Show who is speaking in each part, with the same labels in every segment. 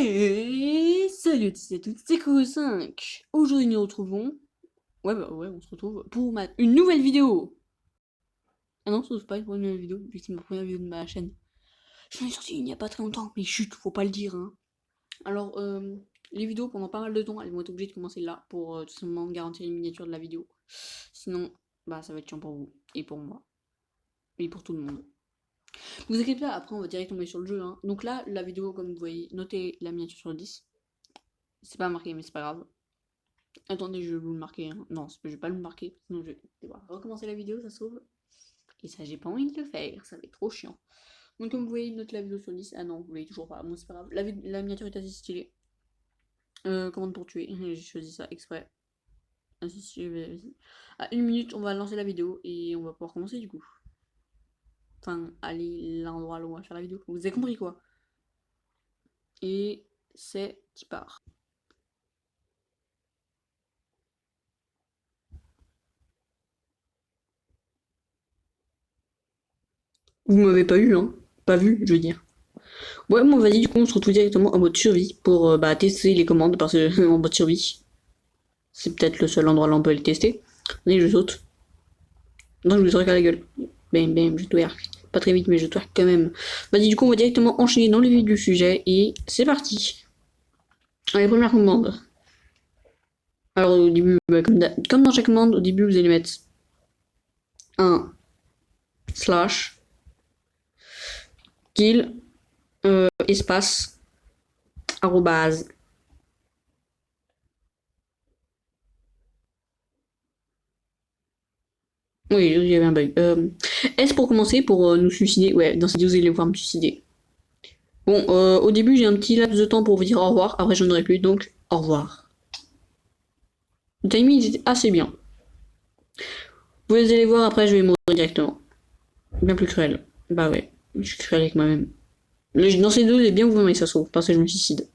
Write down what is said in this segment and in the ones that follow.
Speaker 1: Et salut à tous et à toutes, c'est Kuro5. Aujourd'hui nous nous retrouvons. Ouais, on se retrouve pour une nouvelle vidéo. Ah non, ce n'est pas une nouvelle vidéo, vu que c'est ma première vidéo de ma chaîne. J'en ai sorti il n'y a pas très longtemps, mais chut, faut pas le dire. Hein. Alors, les vidéos pendant pas mal de temps, elles vont être obligées de commencer là pour tout simplement garantir les miniatures de la vidéo. Sinon, bah ça va être chiant pour vous et pour moi et pour tout le monde. Vous inquiétez pas, après on va direct tomber sur le jeu. Hein. Donc là, la vidéo, comme vous voyez, notez la miniature sur 10. C'est pas marqué, mais c'est pas grave. Attendez, je vais vous le marquer. Hein. Non, je vais pas le marquer. Sinon, je vais devoir recommencer la vidéo, ça se trouve. Et ça, j'ai pas envie de le faire. Ça va être trop chiant. Donc, comme vous voyez, note la vidéo sur 10. Ah non, vous voyez toujours pas. Bon, c'est pas grave. La miniature est assez stylée. Commande pour tuer. J'ai choisi ça exprès. Assez stylé, vas-y. À 1 minute, on va lancer la vidéo et on va pouvoir commencer du coup. Enfin, aller l'endroit où on va faire la vidéo. Vous avez compris quoi? Et c'est qui part. Vous m'avez pas eu, hein? Pas vu, je veux dire. Ouais, bon, vas-y, du coup, on se retrouve directement en mode survie pour tester les commandes parce que en mode survie, c'est peut-être le seul endroit là où on peut les tester. Allez, je saute. Non, je vous twerk à la gueule. Bam, bam, je twerk. Pas très vite, mais je twerk quand même. Vas-y, du coup, on va directement enchaîner dans le vif du sujet et c'est parti. Allez, première commande. Alors, au début, comme dans chaque commande, au début, vous allez mettre un slash kill espace arrobase. Oui, il y avait un bug. S pour commencer, pour nous suicider. Ouais, dans cette vidéo, vous allez voir me suicider. Bon, au début, j'ai un petit laps de temps pour vous dire au revoir. Après, j'en aurai plus, donc au revoir. Le timing était assez bien. Vous allez voir, après, je vais mourir directement. Bien plus cruel. Bah ouais, je suis cruel avec moi-même. Dans ces deux, il est bien que vous m'ayez ça sauve, parce que je me suicide.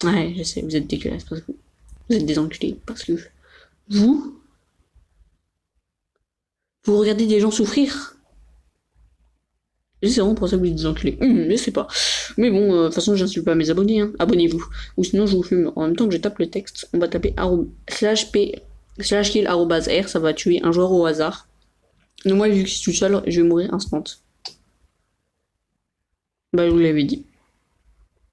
Speaker 1: Ouais, je sais, vous êtes dégueulasse, parce que vous êtes des enculés, parce que vous, vous regardez des gens souffrir. C'est vraiment pour ça que vous êtes des enculés. Je sais pas. Mais bon, de toute façon, j'insulte pas mes abonnés. Hein. Abonnez-vous. Ou sinon, je vous fume. En même temps que je tape le texte, on va taper /p/kill /r. Ça va tuer un joueur au hasard. Mais moi, vu que je suis seul, je vais mourir instant. Bah, je vous l'avais dit.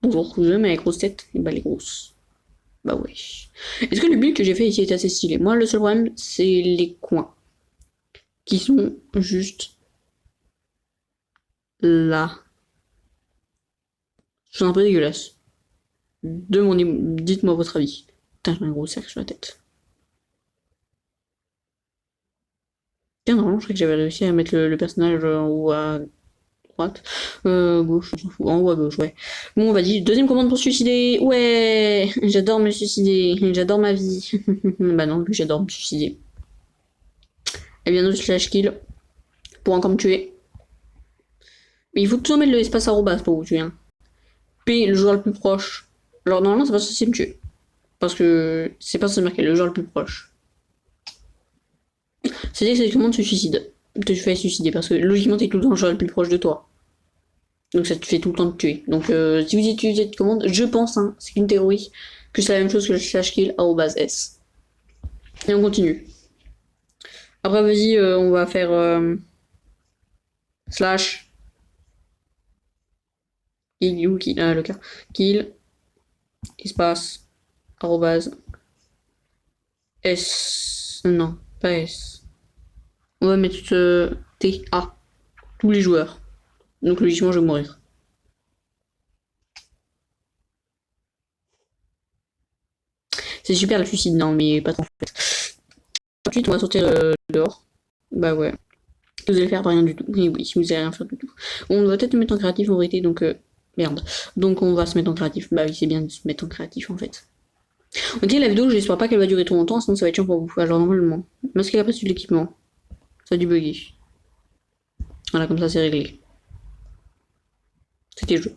Speaker 1: Bonjour, vous aimez les grosses têtes? Et bah, les grosses. Bah, ouais. Est-ce que le build que j'ai fait ici est assez stylé? Moi, le seul problème, c'est les coins. Qui sont juste là. C'est un peu dégueulasse. Dites-moi votre avis. Putain, j'ai un gros cercle sur la tête. Tiens, normalement, je crois que j'avais réussi à mettre le personnage en haut à droite. Gauche, on s'en fout. En haut à gauche, ouais. Bon, vas-y, deuxième commande pour se suicider. Ouais, j'adore me suicider. J'adore ma vie. Bah non, plus j'adore me suicider. Et bien, slash kill. Pour encore me tuer. Mais il faut toujours mettre le espace arrobas pour vous tuer. Hein. P, le joueur le plus proche. Alors, normalement, c'est pas censé me tuer. Parce que c'est pas censé marquer le joueur le plus proche. C'est-à-dire que cette commande se suicide. Te fais suicider parce que logiquement, t'es tout le temps le joueur le plus proche de toi. Donc ça te fait tout le temps te tuer. Donc si vous utilisez cette commande, je pense, hein, c'est qu'une théorie, que c'est la même chose que le slash kill @s. Et on continue. Après, vas-y, on va faire slash kill, le cas. Kill, espace, arrobase, s. Non, pas s. On va mettre TA. Tous les joueurs. Donc logiquement, je vais mourir. C'est super le suicide, non, mais pas trop en fait. Ensuite, on va sortir dehors. Bah ouais. Vous allez faire rien du tout. Et oui, vous allez rien faire du tout. On va peut-être mettre en créatif en vérité, donc merde. Donc on va se mettre en créatif. Bah oui, c'est bien de se mettre en créatif en fait. Ok, la vidéo, j'espère pas qu'elle va durer trop longtemps, sinon ça va être chiant pour vous. Alors normalement, masquer la presse de l'équipement. Ça a dû bugger. Voilà, comme ça c'est réglé. C'était le jeu.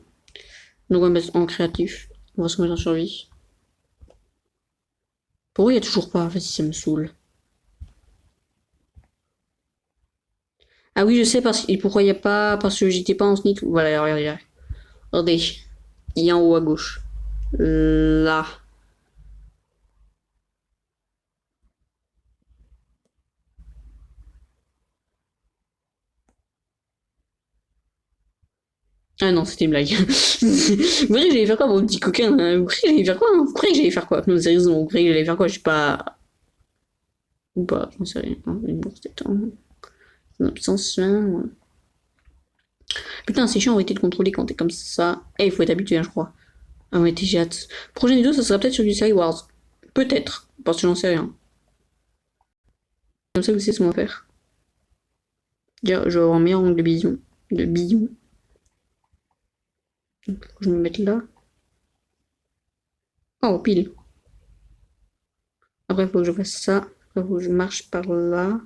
Speaker 1: Donc on va mettre en créatif. On va se mettre en survie. Pourquoi il y a toujours pas? Vas-y, ça me saoule. Ah oui, je sais pourquoi il n'y a pas. Parce que j'étais pas en sneak. Voilà, regardez. Regardez. Il est en haut à gauche. Là. Ah non, c'était une blague. Vous croyez que j'allais faire quoi, mon petit coquin? Vous croyez que j'allais faire quoi? Vous croyez que j'allais faire quoi? Non, sérieusement, vous croyez que j'allais faire quoi? Je sais pas. Ou pas, j'en sais rien. Une bourse de temps. Une absence. Ouais. Putain, c'est chiant en réalité de contrôler quand t'es comme ça. Eh, il faut être habitué, hein, je crois. Ah ouais, j'ai hâte. Prochaine vidéo, ça sera peut-être sur du Skywars. Peut-être. Parce que j'en sais rien. Comme ça, vous savez ce qu'on va faire. Dire, je vais avoir un meilleur angle de vision. De billon. Faut que je me mette là. Oh, pile. Après, il faut que je fasse ça. Après, il faut que je marche par là.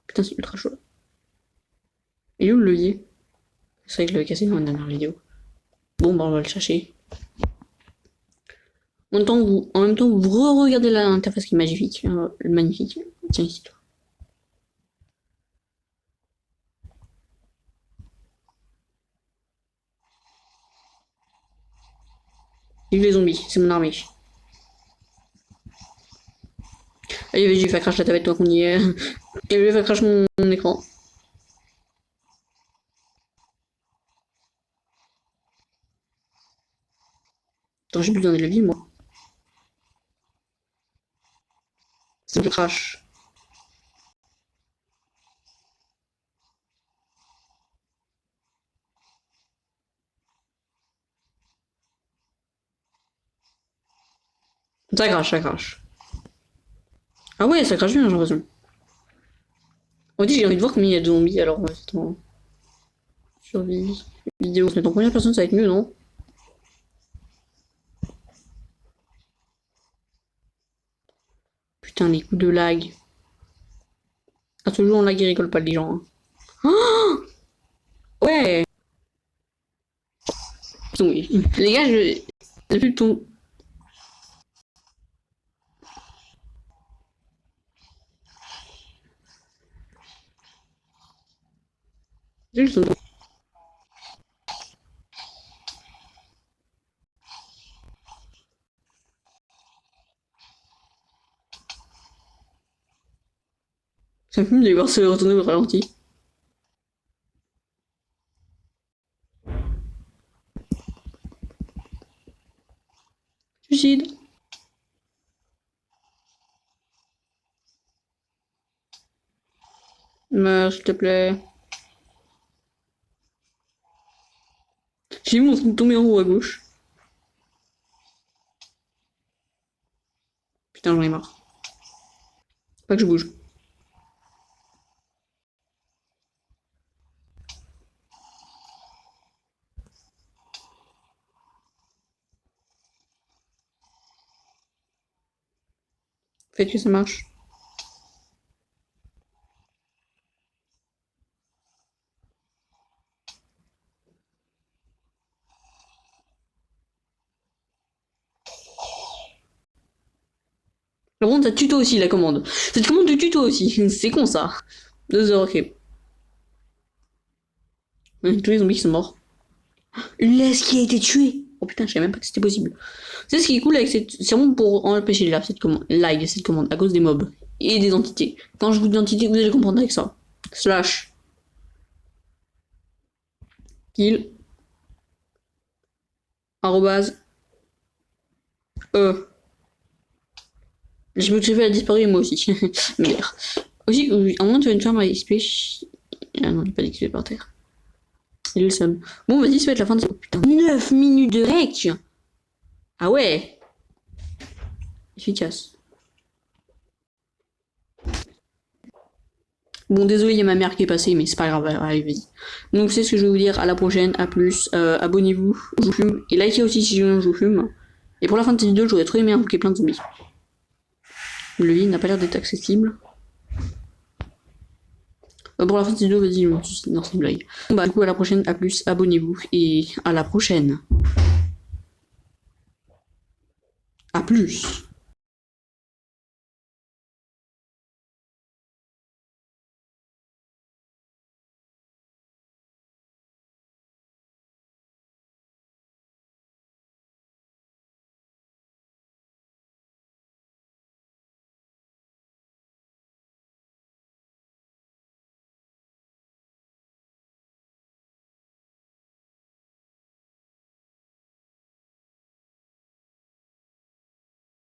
Speaker 1: Putain, c'est ultra chaud. Et où le levier? C'est vrai que je l'avais cassé dans la dernière vidéo. Bon, bah, on va le chercher. En même temps, vous re-regardez l'interface qui est magnifique. Magnifique. Tiens, ici, toi. Vive les zombies, c'est mon armée. Allez, vas-y, je vais faire crash la tablette, toi qu'on y est. Et je vais faire crash mon écran. Attends, j'ai plus besoin de levier, moi. Ça je crash. Ça crache, ça crache. Ah ouais, ça crache bien, j'ai l'impression. On dit j'ai envie de voir combien il y a de zombies, alors attends. Survie. Vidéo, se mettre en première personne, ça va être mieux, non? Putain, les coups de lag. À ce jour, en lag, ils rigolent pas les gens. Hein. Oh ouais. Oui. Les gars, je... J'ai plus de ton... J'ai plus de ton... Ça me fume de voir se retourner au ralenti. Suicide. Meurs, s'il te plaît. J'ai vu mon truc tomber en haut à gauche. Putain, j'en ai marre. Pas que je bouge. Faites que ça marche. Par contre, ça tuto aussi la commande. Cette commande de tuto aussi. C'est con ça. 2 heures, ok. Tous les zombies qui sont morts. Une laisse qui a été tuée. Oh putain, je savais même pas que c'était possible. C'est ce qui est cool avec cette. C'est vraiment pour empêcher les cette commande. Cette commande à cause des mobs et des entités. Quand je vous dis entité, vous allez comprendre avec ça. Slash. Kill. Arrobase. J'ai vu que j'ai fait la disparu moi aussi. Merde. Aussi, à un moment tu vas une ferme à XP. Ah non, il pas d'XP par terre. Il le somme. Bon, vas-y, ça va être la fin de... Oh, putain, 9 minutes de rec. Ah ouais. Efficace. Bon, désolé, il y a ma mère qui est passée, mais c'est pas grave, allez, vas-y. Donc, c'est ce que je vais vous dire. À la prochaine, à plus. Abonnez-vous, je vous fume. Et likez aussi si je vous fume. Et pour la fin de cette vidéo, j'aurais trop aimé invoquer plein de zombies. Le lit n'a pas l'air d'être accessible. Pour la fin de cette vidéo, vas-y, non, c'est une blague. Bon, bah, du coup, à la prochaine, à plus, abonnez-vous. Et à la prochaine. À plus.